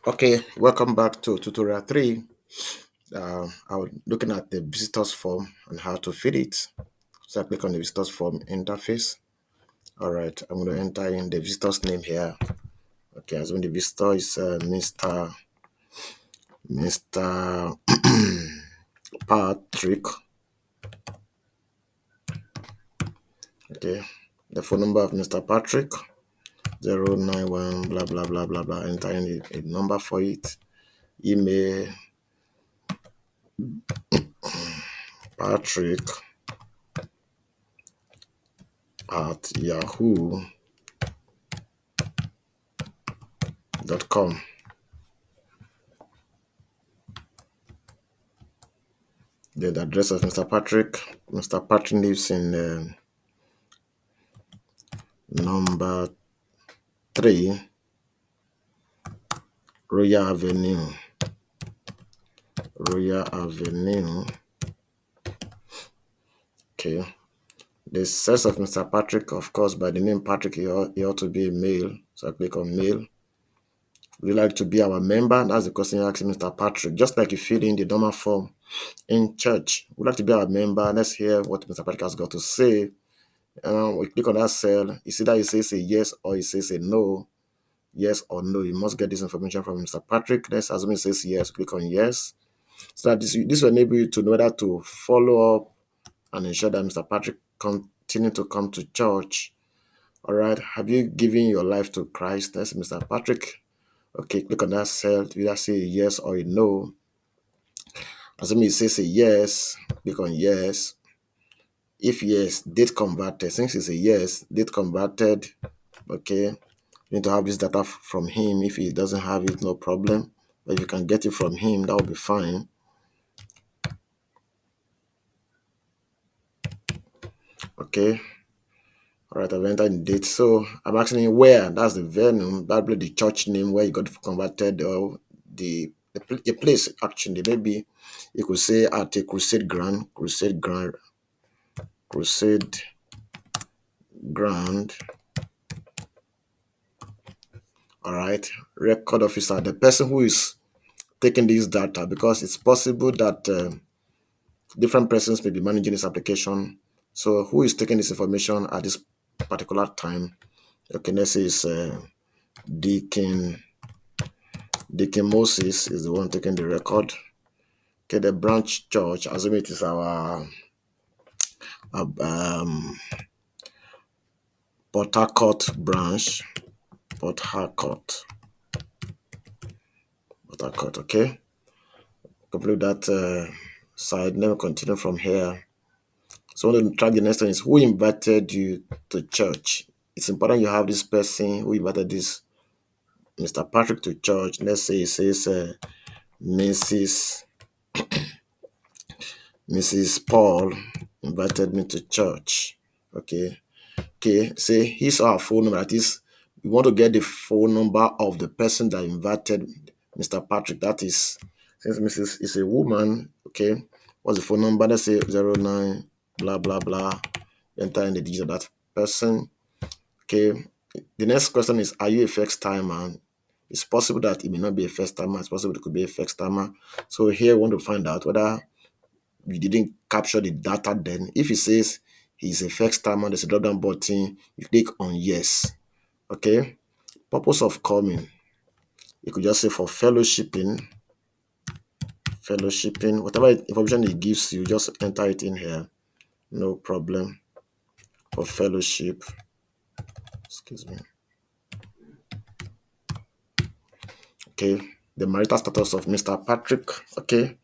Okay, welcome back to tutorial 3. I was looking at the visitors form and how to fill it. So I click on the visitors form interface. All right, I'm going to enter in the visitor's name here. Okay, assuming the visitor is Mr. Patrick. Okay, the phone number of Mr. Patrick 091 blah blah blah blah blah. Enter in a number for it. Email Patrick at yahoo.com. The address of Mr. Patrick. Mr. Patrick lives in number 3 Royal Avenue. Royal Avenue. Okay. The sex of Mr. Patrick, of course, by the name Patrick, he ought to be a male. So I click on male. Would you like to be our member? That's the question you ask Mr. Patrick. Just like you fill in the normal form in church. Would you like to be our member? Let's hear what Mr. Patrick has got to say. We click on that cell. You see that it says a yes or it says a no. Yes or no. You must get this information from Mr. Patrick. Let's assume it says yes. Click on yes. So that this will enable you to know whether to follow up and ensure that Mr. Patrick continue to come to church. All right. Have you given your life to Christ? That's Mr. Patrick. Okay. Click on that cell to either say a yes or a no. Assuming it says a yes, click on yes. If yes, date converted. Since it's a yes, date converted. Okay. You need to have this data from him. If he doesn't have it, no problem. But if you can get it from him, that will be fine. Okay. All right, I've entered the date. So I'm asking him where. That's the venue, probably the church name where you got converted, or the place actually. Maybe you could say at a crusade ground. All right, record officer, the person who is taking this data, because it's possible that different persons may be managing this application. So who is taking this information at this particular time? Okay, let's say it's Deacon Moses is the one taking the record. Okay, the branch church, assume it is our um, Port Harcourt branch. Port Harcourt. Okay. Complete that side. Then we continue from here. So when we track the next one is who invited you to church. It's important you have this person who invited this Mr. Patrick to church. Let's say it says Mrs. Paul invited me to church. Okay. Say his or her phone number. That is, we want to get the phone number of the person that invited Mr. Patrick. That is, since Mrs. is a woman, okay, what's the phone number? Let's say 09 blah blah blah. Enter in the digit of that person. Okay. The next question is, are you a first timer? It's possible that it may not be a first timer. It's possible it could be a first timer. So here we want to find out whether you didn't capture the data then. If it says he's a first timer, there's a drop down button. You click on yes. Okay. Purpose of coming. You could just say for fellowshipping. Whatever information it gives you, just enter it in here. No problem. For fellowship. Excuse me. Okay. The marital status of Mr. Patrick. Okay.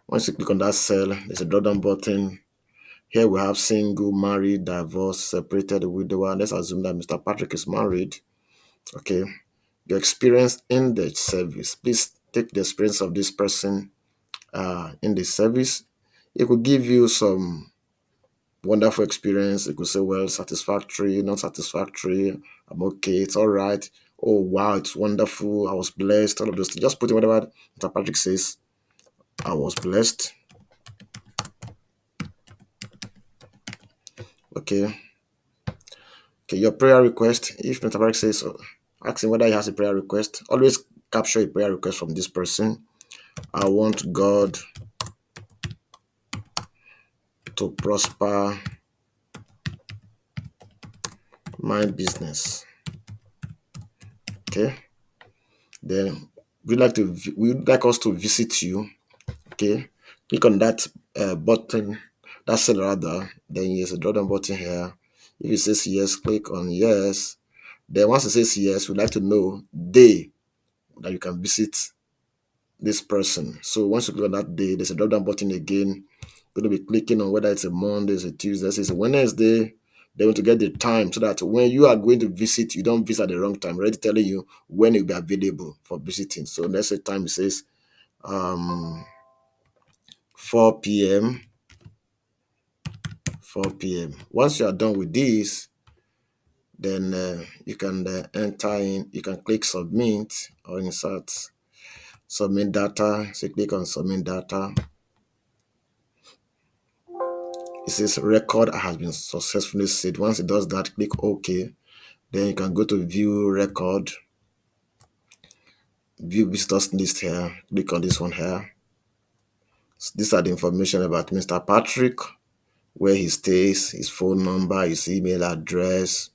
Once you click on that cell, there's a drop down button. Here we have single, married, divorced, separated, widower. Let's assume that Mr. Patrick is married. Okay. Your experience in the service. Please take the experience of this person in the service. It could give you some wonderful experience. It could say, well, satisfactory, not satisfactory. I'm okay. It's all right. Oh, wow. It's wonderful. I was blessed. All of those things. Just put in whatever Mr. Patrick says. I was blessed. Okay. Okay, your prayer request. If Mr. Patrick says so, ask him whether he has a prayer request. Always capture a prayer request from this person. I want God to prosper my business. Okay. Then we'd like us to visit you. Okay. Click on that button, that cell rather. Then there's a drop down button here. If it says yes, click on yes. Then once it says yes, we'd like to know day that you can visit this person. So once you click on that day, there's a drop down button again. You're going to be clicking on whether it's a Monday, it's a Tuesday, it's a Wednesday. They want to get the time so that when you are going to visit, you don't visit at the wrong time. We're already telling you when you'll be available for visiting. So let's say time it says um 4 p.m. 4 p.m. Once you are done with this, then you can enter in, you can click submit or insert submit data. So click on submit data. It says record has been successfully saved. Once it does that, click OK. Then you can go to view record, view visitors list here. Click on this one here. So these are the information about Mr. Patrick, where he stays, his phone number, his email address,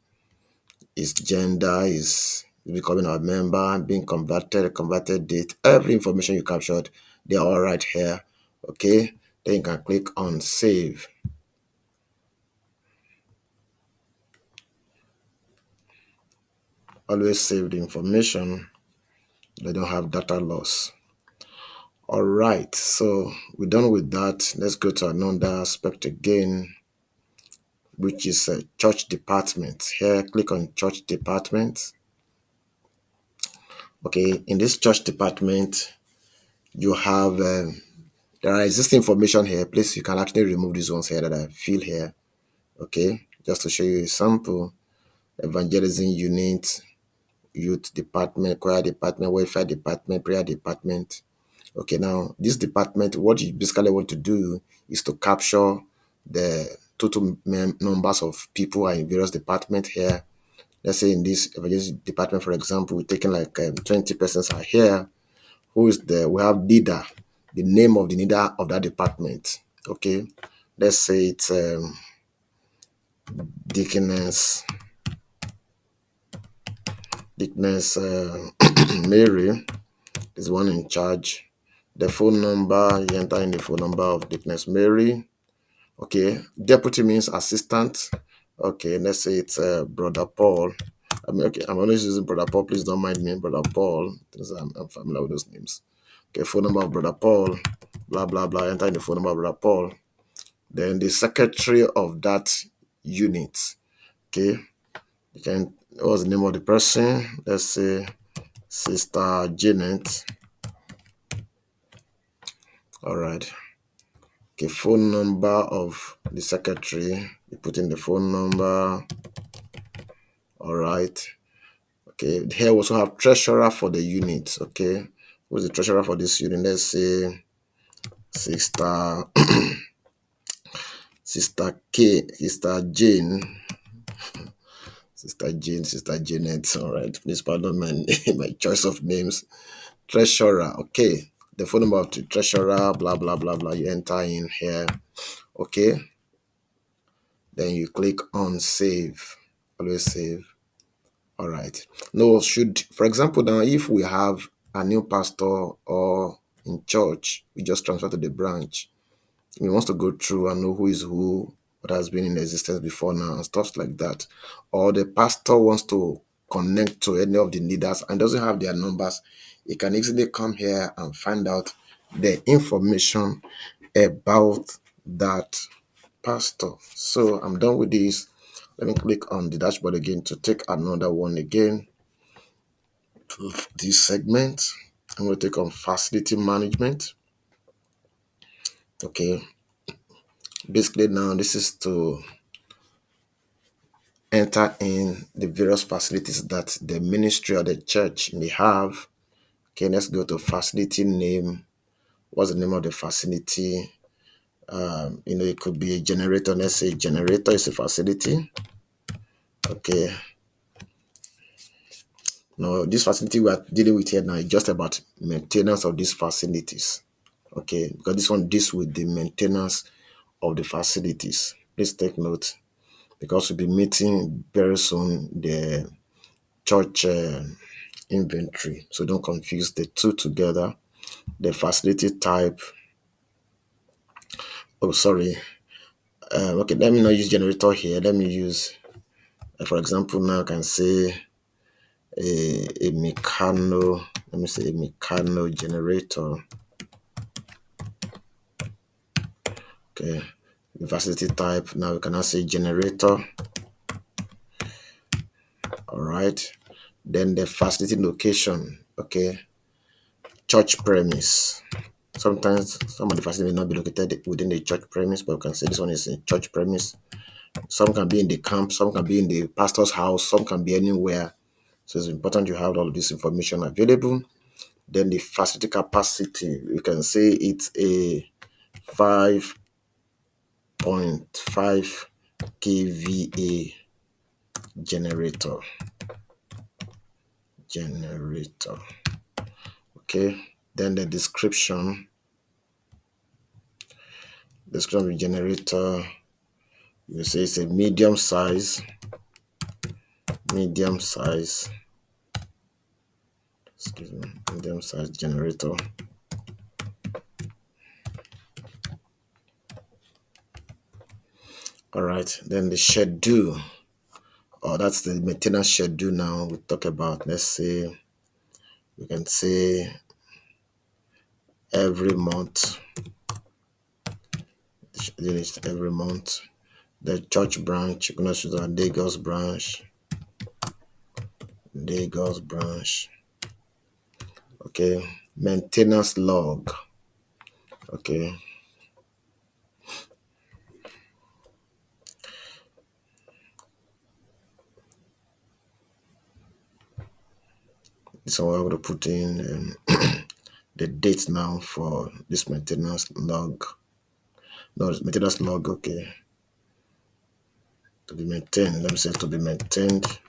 his gender, his becoming a member, being converted, converted date, every information you captured, they are all right here. Okay, then you can click on save. Always save the information. They don't have data loss. All right, so we're done with that. Let's go to another aspect again, which is church department. Here, click on church department. Okay, in this church department, you have there are existing information here. Please, you can actually remove these ones here that I fill here. Okay, just to show you a sample. Evangelism unit, youth department, choir department, welfare department, prayer department. Okay, now this department, what you basically want to do is to capture the total numbers of people are in various departments here. Let's say in this evangelism department, for example, we're taking like 20 persons are here. Who is there? We have leader, the name of the leader of that department. Okay, let's say it's Deaconess Mary is one in charge. The phone number, you enter in the phone number of Deaconess Mary. Okay, deputy means assistant. Okay, let's say it's Brother Paul. I mean, okay, I'm always using Brother Paul. Please don't mind me, Brother Paul. Because I'm familiar with those names. Okay, phone number of Brother Paul. Blah blah blah. Enter in the phone number of Brother Paul. Then the secretary of that unit. Okay, you can. What's the name of the person? Let's say Sister Janet. All right. Okay, phone number of the secretary. You put in the phone number. All right. Okay, here we also have treasurer for the unit. Okay, who's the treasurer for this unit? Let's say Sister Sister K, Sister Jane, Sister Janet. All right, please pardon my my choice of names. Treasurer. Okay, the phone number of the treasurer. Blah blah blah blah. You enter in here. Okay, then you click on save. Always save. All right. No, should, for example, now if we have a new pastor or in church, we just transfer to the branch. He wants to go through and know who is who, what has been in existence before now, and stuff like that. Or the pastor wants to connect to any of the leaders and doesn't have their numbers, he can easily come here and find out the information about that pastor. So I'm done with this. Let me click on the dashboard again to take another one again to this segment. I'm going to take on facility management. Okay. Basically now this is to enter in the various facilities that the ministry or the church may have. Okay, let's go to facility name. What's the name of the facility? It could be a generator. Let's say generator is a facility. Okay. Now, this facility we are dealing with here now is just about maintenance of these facilities. Okay, because this one deals with the maintenance of the facilities. Please take note because we'll be meeting very soon the church inventory. So don't confuse the two together. The facility type. Oh, sorry. Okay, let me not use generator here. Let me use, for example, now I can say a Meccano. Let me say a Meccano generator. Okay, the facility type. Now we can now say generator. All right. Then the facility location. Okay, church premise. Sometimes some of the facility may not be located within the church premise, but we can say this one is a church premise. Some can be in the camp, some can be in the pastor's house, some can be anywhere. So it's important you have all of this information available. Then the facility capacity, we can say it's a 5.5 kVA generator. Okay. Then the description of the generator, you say it's a medium size, medium size generator. All right, then the schedule. Oh, that's the maintenance schedule now we talk about. Let's say we can say every month. The schedule is every month. The church branch, you're gonna choose our Lagos branch. Okay, maintenance log. Okay. So I'm going to put in the date now for this maintenance log. No, it's maintenance log, okay. To be maintained. Let me say to be maintained.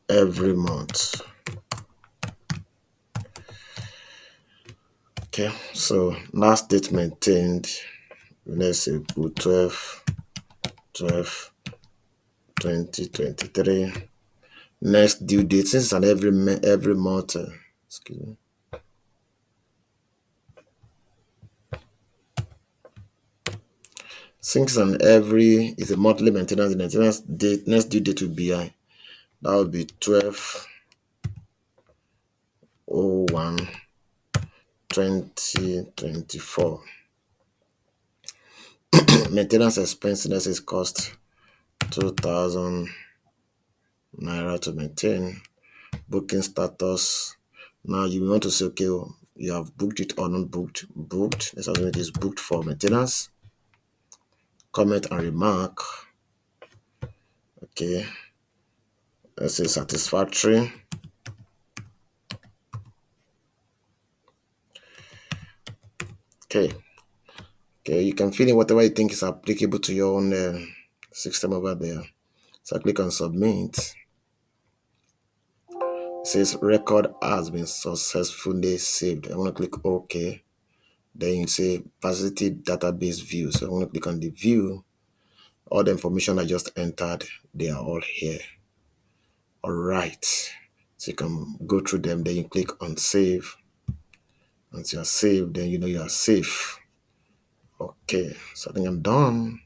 Every month. Okay, so last date maintained. Let's say put 2023. Next due date, since it's an every month. Excuse me. Since it's a monthly maintenance, the maintenance date, next due date will be that would be 12/01/2024. Maintenance expenses is cost 2,000 naira to maintain. Booking status. Now you want to say, okay, you have booked it or not booked. Booked. Let's assume it is booked for maintenance. Comment and remark. Okay. Let's say satisfactory. Okay. Okay, you can fill in whatever you think is applicable to your own system over there. So I click on submit. It says record has been successfully saved. I want to click OK. Then you say facility database view. So I want to click on the view. All the information I just entered, they are all here. All right. So you can go through them. Then you click on save. Once you are saved, then you know you are safe. Okay. So I think I'm done.